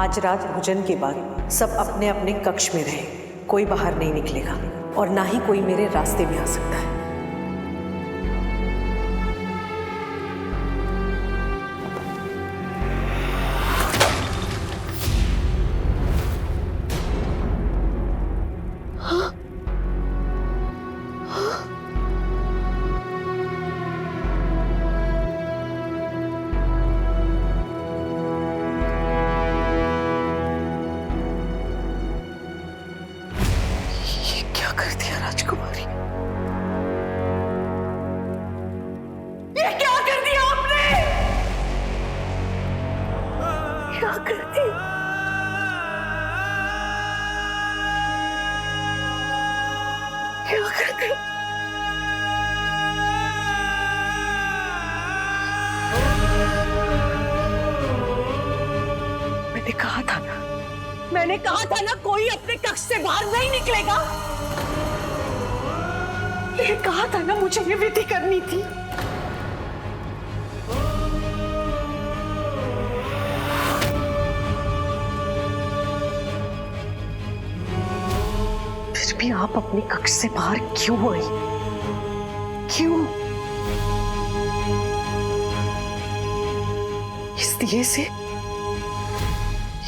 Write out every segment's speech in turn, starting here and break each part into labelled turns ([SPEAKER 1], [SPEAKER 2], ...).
[SPEAKER 1] आज रात भोजन के बाद सब अपने अपने कक्ष में रहे, कोई बाहर नहीं निकलेगा और ना ही कोई मेरे रास्ते में आ सकता है। कर दिया राजकुमारी, ये क्या कर दिया आपने? क्या कर दिया? क्या कर दिया? मैंने कहा था ना कोई अपने कक्ष से बाहर नहीं निकलेगा। ये कहा था ना मुझे ये विधि करनी थी। फिर भी आप अपने कक्ष से बाहर क्यों आई? क्यों?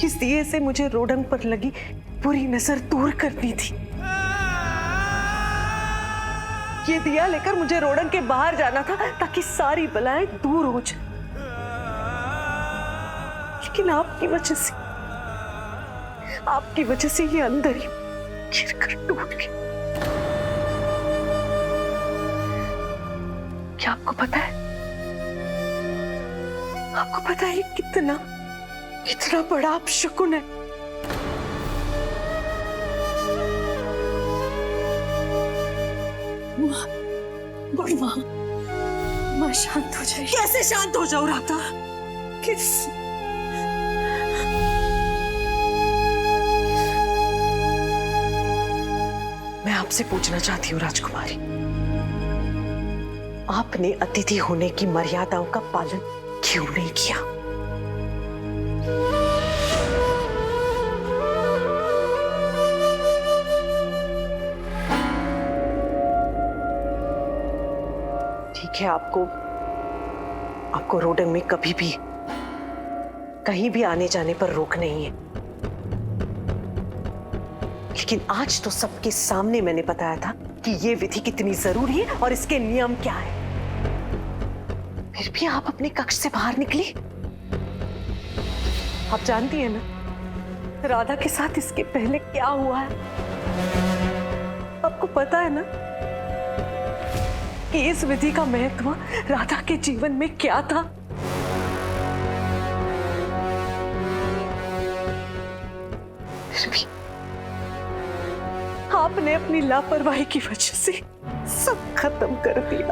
[SPEAKER 1] इस दिए से मुझे रोडंग पर लगी बुरी नजर दूर करनी थी। ये दिया लेकर मुझे रोडंग के बाहर जाना था ताकि सारी बलाएं दूर हो जाए। लेकिन आपकी वजह से ये अंदर ही गिरकर टूट गया। क्या आपको पता है? आपको पता है कितना बड़ा अपशकुन है? माँ शांत हो जाइए। कैसे शांत हो जाऊं राधा? मैं आपसे पूछना चाहती हूँ राजकुमारी, आपने अतिथि होने की मर्यादाओं का पालन क्यों नहीं किया? ठीक है, आपको रोडंग में कभी भी कहीं भी आने जाने पर रोक नहीं है, लेकिन आज तो सबके सामने मैंने बताया था कि ये विधि कितनी जरूरी है और इसके नियम क्या है। फिर भी आप अपने कक्ष से बाहर निकली। आप जानती हैं ना राधा के साथ इसके पहले क्या हुआ है? आपको पता है ना कि इस विधि का महत्व राधा के जीवन में क्या था? फिर भी आपने अपनी लापरवाही की वजह से सब खत्म कर दिया।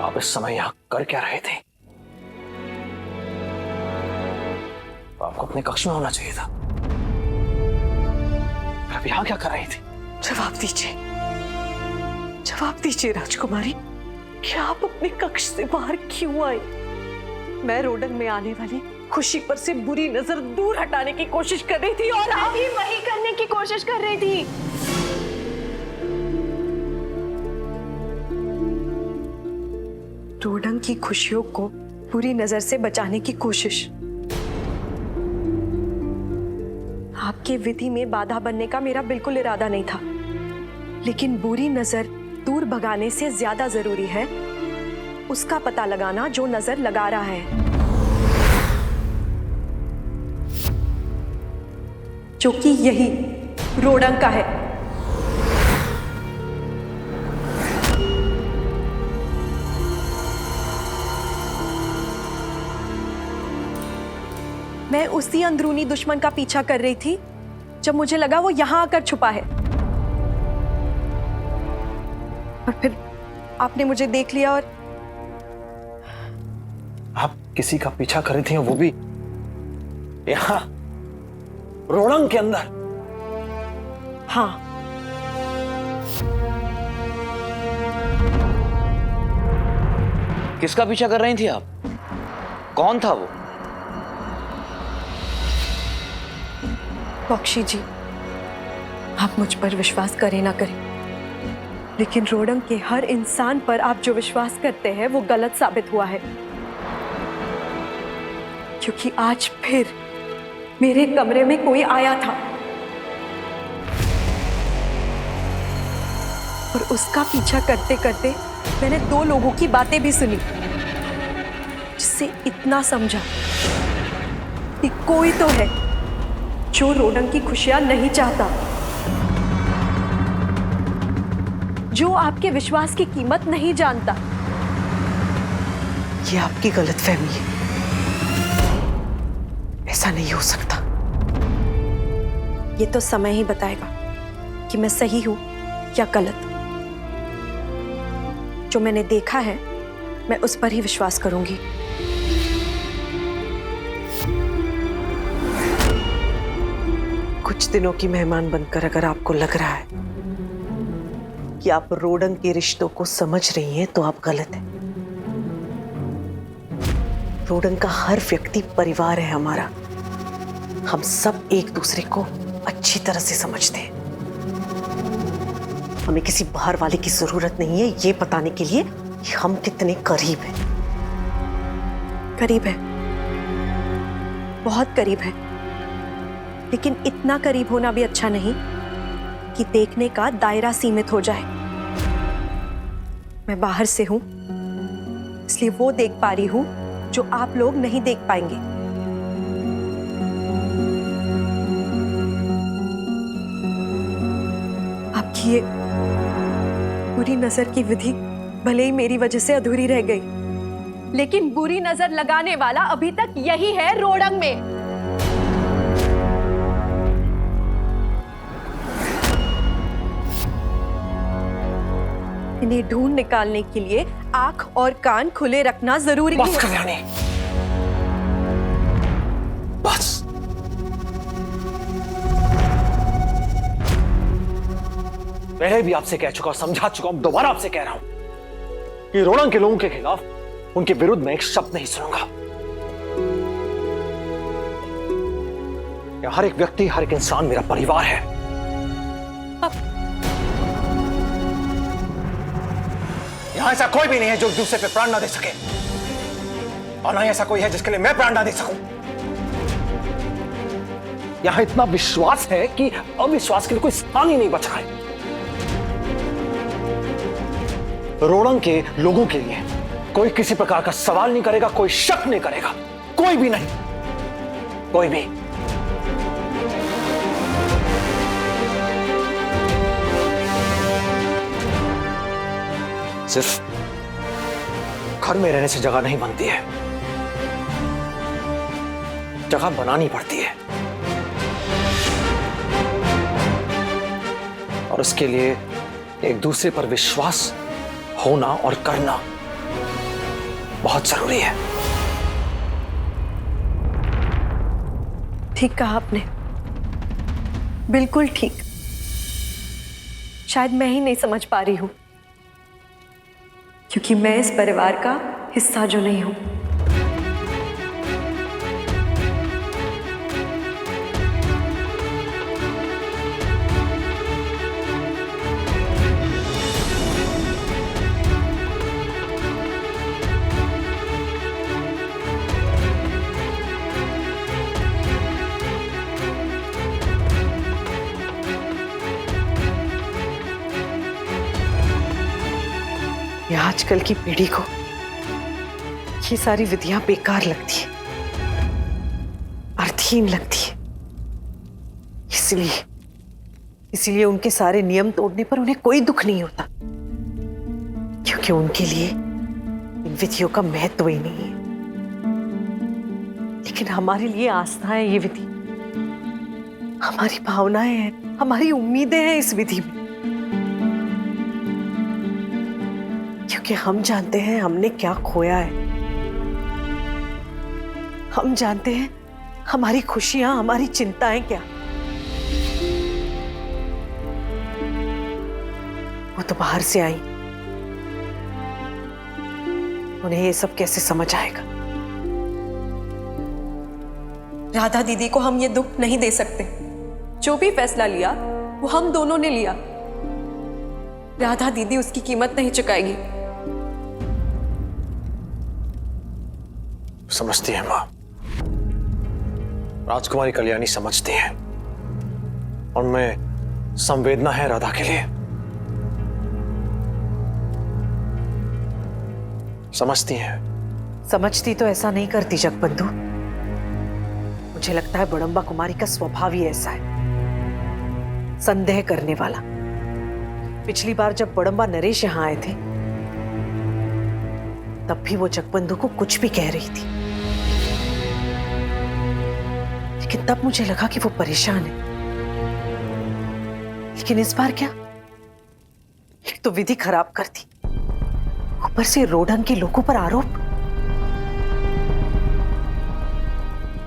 [SPEAKER 2] आप इस समय यहां कर क्या रहे थे? आपको अपने कक्ष में होना चाहिए था। आप यहां क्या कर रही थी?
[SPEAKER 1] जवाब दीजिए राजकुमारी, क्या आप अपने कक्ष से बाहर क्यों आई? मैं रोडंग में आने वाली खुशी पर से बुरी नजर दूर हटाने की कोशिश कर रही थी और आप
[SPEAKER 3] भी वही करने की कोशिश कर रही थी।
[SPEAKER 1] रोडंग की खुशियों को बुरी नजर से बचाने की कोशिश। आपके विधि में बाधा बनने का मेरा बिल्कुल इरादा नहीं था, लेकिन बुरी नजर दूर भगाने से ज्यादा जरूरी है उसका पता लगाना जो नजर लगा रहा है, जो कि यही रोडंग का है। मैं उसी अंदरूनी दुश्मन का पीछा कर रही थी जब मुझे लगा वो यहां आकर छुपा है, और फिर आपने मुझे देख लिया और
[SPEAKER 2] आप किसी का पीछा कर रही थी, वो भी रोड़ंग के अंदर।
[SPEAKER 1] हाँ,
[SPEAKER 4] किसका पीछा कर रही थी आप? कौन था वो?
[SPEAKER 1] बख्शी जी, आप मुझ पर विश्वास करें ना करें, लेकिन रोड़ंग के हर इंसान पर आप जो विश्वास करते हैं वो गलत साबित हुआ है। क्योंकि आज फिर मेरे कमरे में कोई आया था और उसका पीछा करते करते मैंने 2 लोगों की बातें भी सुनी, जिससे इतना समझा कि कोई तो है जो रोड़ंग की खुशियां नहीं चाहता, जो आपके विश्वास की कीमत नहीं जानता।
[SPEAKER 5] ये आपकी गलतफहमी है, ऐसा नहीं हो सकता।
[SPEAKER 1] ये तो समय ही बताएगा कि मैं सही हूं या गलत। जो मैंने देखा है मैं उस पर ही विश्वास करूंगी।
[SPEAKER 5] कुछ दिनों की मेहमान बनकर अगर आपको लग रहा है कि आप रोड़ंग के रिश्तों को समझ रही हैं तो आप गलत हैं। रोड़ंग का हर व्यक्ति परिवार है हमारा। हम सब एक दूसरे को अच्छी तरह से समझते हैं। हमें किसी बाहर वाले की जरूरत नहीं है ये बताने के लिए कि हम कितने करीब हैं।
[SPEAKER 1] करीब है, बहुत करीब है, लेकिन इतना करीब होना भी अच्छा नहीं कि देखने का दायरा सीमित हो जाए। मैं बाहर से हूं, इसलिए वो देख पा रही हूं जो आप लोग नहीं देख पाएंगे। आपकी ये बुरी नजर की विधि भले ही मेरी वजह से अधूरी रह गई, लेकिन बुरी नजर लगाने वाला अभी तक यही है रोड़ंग में। इन्हें ढूंढ निकालने के लिए आंख और कान खुले रखना जरूरी
[SPEAKER 2] बस
[SPEAKER 1] है।
[SPEAKER 2] कल्याणी, बस। पहले भी आपसे कह चुका और समझा चुका हूं, दोबारा आपसे कह रहा हूं कि रोड़ंग के लोगों के खिलाफ, उनके विरुद्ध मैं एक शब्द नहीं सुनूंगा। हर एक व्यक्ति, हर एक इंसान मेरा परिवार है। यहां ऐसा कोई भी नहीं है जो दूसरे पे प्राण ना दे सके, और ना ही ऐसा कोई है जिसके लिए मैं प्राण ना दे सकूं। यहां इतना विश्वास है कि अविश्वास के लिए कोई स्थान ही नहीं बचा है। रोड़ंग के लोगों के लिए कोई किसी प्रकार का सवाल नहीं करेगा, कोई शक नहीं करेगा, कोई भी नहीं, कोई भी। सिर्फ घर में रहने से जगह नहीं बनती है, जगह बनानी पड़ती है, और उसके लिए एक दूसरे पर विश्वास होना और करना बहुत जरूरी है।
[SPEAKER 1] ठीक कहा आपने, बिल्कुल ठीक। शायद मैं ही नहीं समझ पा रही हूं, क्योंकि मैं इस परिवार का हिस्सा जो नहीं हूं।
[SPEAKER 5] ये आजकल की पीढ़ी को ये सारी विधियां बेकार लगती है, अर्थहीन लगती है। इसीलिए उनके सारे नियम तोड़ने पर उन्हें कोई दुख नहीं होता, क्योंकि उनके लिए इन विधियों का महत्व ही नहीं है। लेकिन हमारे लिए आस्था है ये विधि, हमारी भावनाएं हैं, हमारी उम्मीदें हैं इस विधि में, क्योंकि हम जानते हैं हमने क्या खोया है। हम जानते हैं हमारी खुशियां, हमारी चिंताएं क्या। वो तो बाहर से आई, उन्हें ये सब कैसे समझ आएगा?
[SPEAKER 1] राधा दीदी को हम ये दुख नहीं दे सकते। जो भी फैसला लिया वो हम दोनों ने लिया। राधा दीदी उसकी कीमत नहीं चुकाएगी।
[SPEAKER 2] समझती है माँ, राजकुमारी कल्याणी समझती है, उनमें संवेदना है राधा के लिए। समझती है।
[SPEAKER 5] समझती तो ऐसा नहीं करती जगबंधु। मुझे लगता है बड़म्बा कुमारी का स्वभाव ही ऐसा है, संदेह करने वाला। पिछली बार जब बड़म्बा नरेश यहां आए थे तब भी वो जगबंधु को कुछ भी कह रही थी, लेकिन तब मुझे लगा कि वो परेशान है। लेकिन इस बार क्या, एक तो विधि खराब कर दी, ऊपर से रोडंग के लोगों पर आरोप।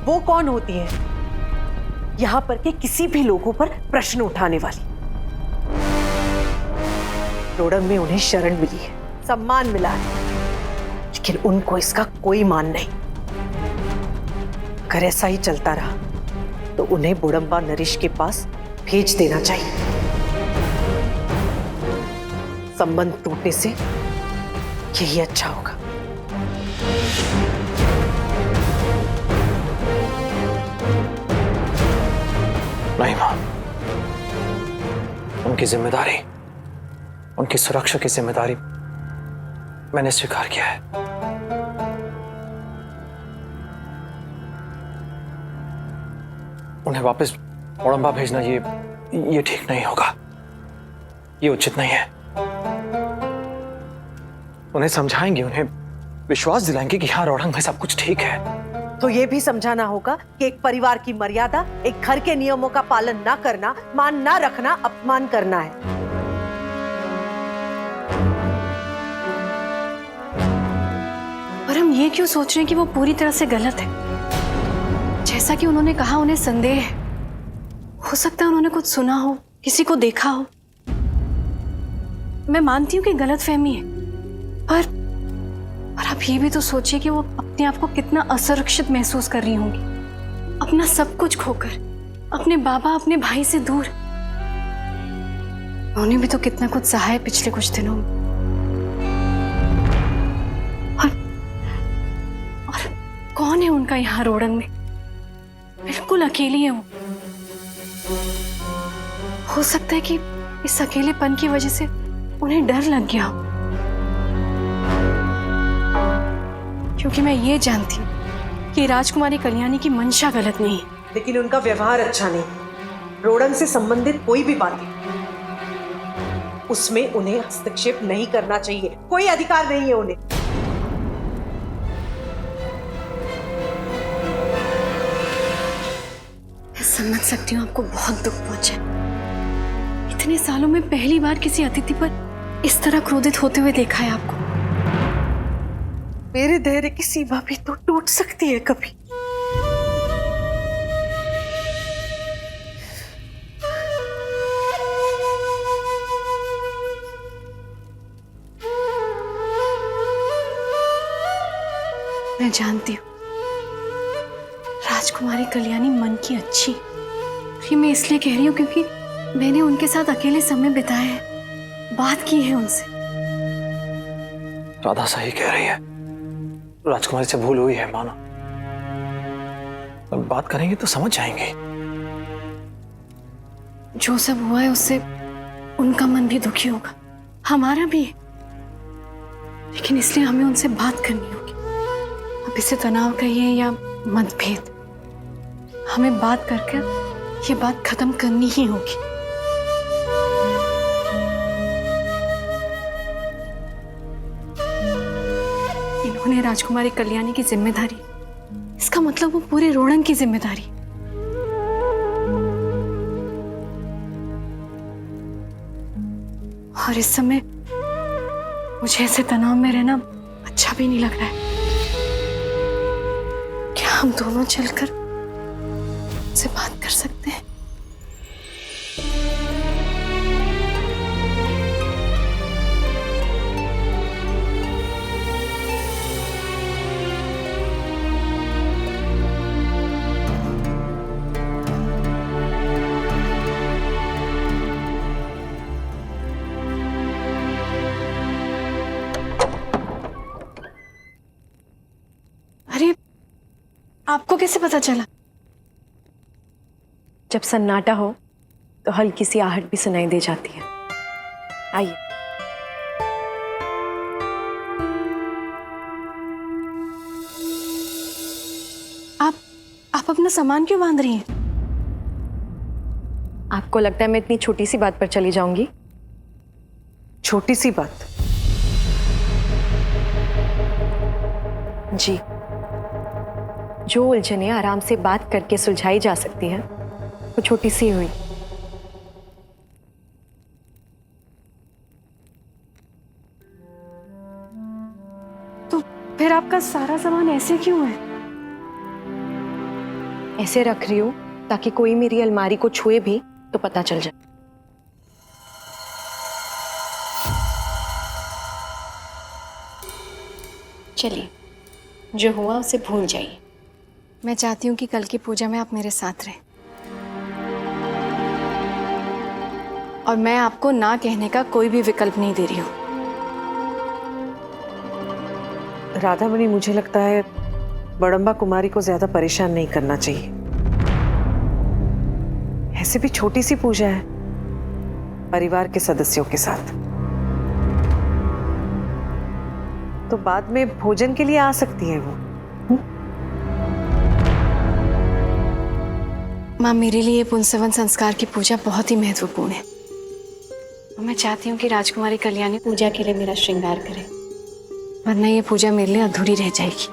[SPEAKER 5] वो कौन होती है यहां पर के किसी भी लोगों पर प्रश्न उठाने वाली? रोडंग में उन्हें शरण मिली है, सम्मान मिला है, लेकिन उनको इसका कोई मान नहीं। अगर ऐसा ही चलता रहा तो उन्हें बुड़म्बा नरेश के पास भेज देना चाहिए। संबंध टूटने से यही अच्छा होगा।
[SPEAKER 2] नहीं मां, उनकी जिम्मेदारी, उनकी सुरक्षा की जिम्मेदारी मैंने स्वीकार किया है। उन्हें वापस बड़म्बा भेजना ये ठीक नहीं होगा, ये उचित नहीं है। उन्हें समझाएंगे, उन्हें विश्वास दिलाएंगे कि हाँ रोडंग में सब कुछ ठीक है।
[SPEAKER 5] तो ये भी समझाना होगा कि एक परिवार की मर्यादा, एक घर के नियमों का पालन ना करना, मान ना रखना, अपमान करना है।
[SPEAKER 3] पर हम ये क्यों सोच रहे हैं कि वो पूरी तरह से गलत है? जैसा कि उन्होंने कहा, उन्हें संदेह है। हो सकता है उन्होंने कुछ सुना हो, किसी को देखा हो। मैं मानती हूँ कि गलतफहमी है, पर आप ये भी तो सोचिए कि वो अपने आप को कितना असुरक्षित महसूस कर रही होंगी, अपना सब कुछ खोकर, अपने बाबा, अपने भाई से दूर। उन्होंने भी तो कितना कुछ सहा है पिछले कुछ दिनों में। और कौन है उनका यहाँ रोडंग में? बिल्कुल अकेली है वो। हो सकता है कि इस अकेलेपन की वजह से उन्हें डर लग गया हो, क्योंकि मैं ये जानती हूँ कि राजकुमारी कल्याणी की मंशा गलत नहीं है,
[SPEAKER 5] लेकिन उनका व्यवहार अच्छा नहीं। रोडंग से संबंधित कोई भी बातें, उसमें उन्हें हस्तक्षेप नहीं करना चाहिए, कोई अधिकार नहीं है उन्हें।
[SPEAKER 3] मैं समझ सकती हूँ आपको बहुत दुख पहुंचा। इतने सालों में पहली बार किसी अतिथि पर इस तरह क्रोधित होते हुए देखा है आपको।
[SPEAKER 5] मेरे धैर्य की सीमा भी तो टूट सकती है कभी।
[SPEAKER 3] मैं जानती हूँ राजकुमारी कल्याणी मन की अच्छी। ये मैं इसलिए कह रही हूँ क्योंकि मैंने उनके साथ अकेले समय बिताया है, बात की है उनसे।
[SPEAKER 2] राधा सही कह रही है, राजकुमारी से भूल हुई है माना। अब बात करेंगे तो समझ जाएंगे।
[SPEAKER 3] जो सब हुआ है उससे उनका मन भी दुखी होगा, हमारा भी है, लेकिन इसलिए हमें उनसे बात करनी होगी। अब इसे तनाव कहिए या मतभेद, हमें बात करके ये बात खत्म करनी ही होगी। इन्होंने राजकुमारी कल्याणी की जिम्मेदारी, इसका मतलब वो पूरे रोडंग की जिम्मेदारी। और इस समय मुझे ऐसे तनाव में रहना अच्छा भी नहीं लग रहा है। क्या हम दोनों चलकर उनसे बात कर सकते हैं? कैसे पता चला?
[SPEAKER 1] जब सन्नाटा हो तो हल्की सी आहट भी सुनाई दे जाती है। आइए।
[SPEAKER 3] आप अपना सामान क्यों बांध रही हैं?
[SPEAKER 1] आपको लगता है मैं इतनी छोटी सी बात पर चली जाऊंगी?
[SPEAKER 5] छोटी सी बात?
[SPEAKER 1] जी, जो उलझने आराम से बात करके सुलझाई जा सकती है वो छोटी सी हुई।
[SPEAKER 3] तो फिर आपका सारा सामान ऐसे क्यों है?
[SPEAKER 1] ऐसे रख रही हूं ताकि कोई मेरी अलमारी को छुए भी तो पता चल जाए।
[SPEAKER 3] चलिए, जो हुआ उसे भूल जाइए। मैं चाहती हूँ कि कल की पूजा में आप मेरे साथ रहें। और मैं आपको ना कहने का कोई भी विकल्प नहीं दे रही हूँ।
[SPEAKER 5] राधामणि, मुझे लगता है बड़म्बा कुमारी को ज्यादा परेशान नहीं करना चाहिए। ऐसे भी छोटी सी पूजा है, परिवार के सदस्यों के साथ। तो बाद में भोजन के लिए आ सकती है वो।
[SPEAKER 3] माँ, मेरे लिए पुंसवन संस्कार की पूजा बहुत ही महत्वपूर्ण है। और मैं चाहती हूँ कि राजकुमारी कल्याणी पूजा के लिए मेरा श्रृंगार करे, वरना ये पूजा मेरे लिए अधूरी रह जाएगी।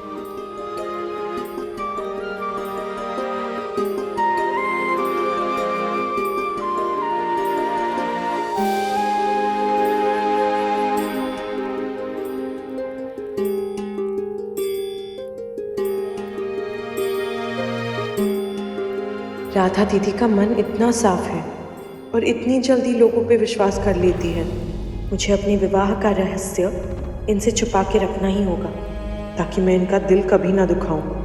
[SPEAKER 6] राधा दीदी का मन इतना साफ है और इतनी जल्दी लोगों पे विश्वास कर लेती है। मुझे अपने विवाह का रहस्य इनसे छुपा के रखना ही होगा ताकि मैं इनका दिल कभी ना दुखाऊं।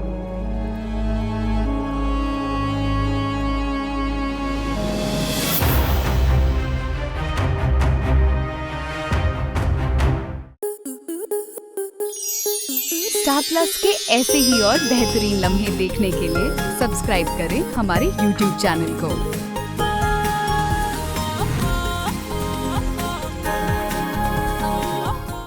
[SPEAKER 7] स्टार प्लस के ऐसे ही और बेहतरीन लम्हे देखने के लिए सब्सक्राइब करें हमारे YouTube चैनल को।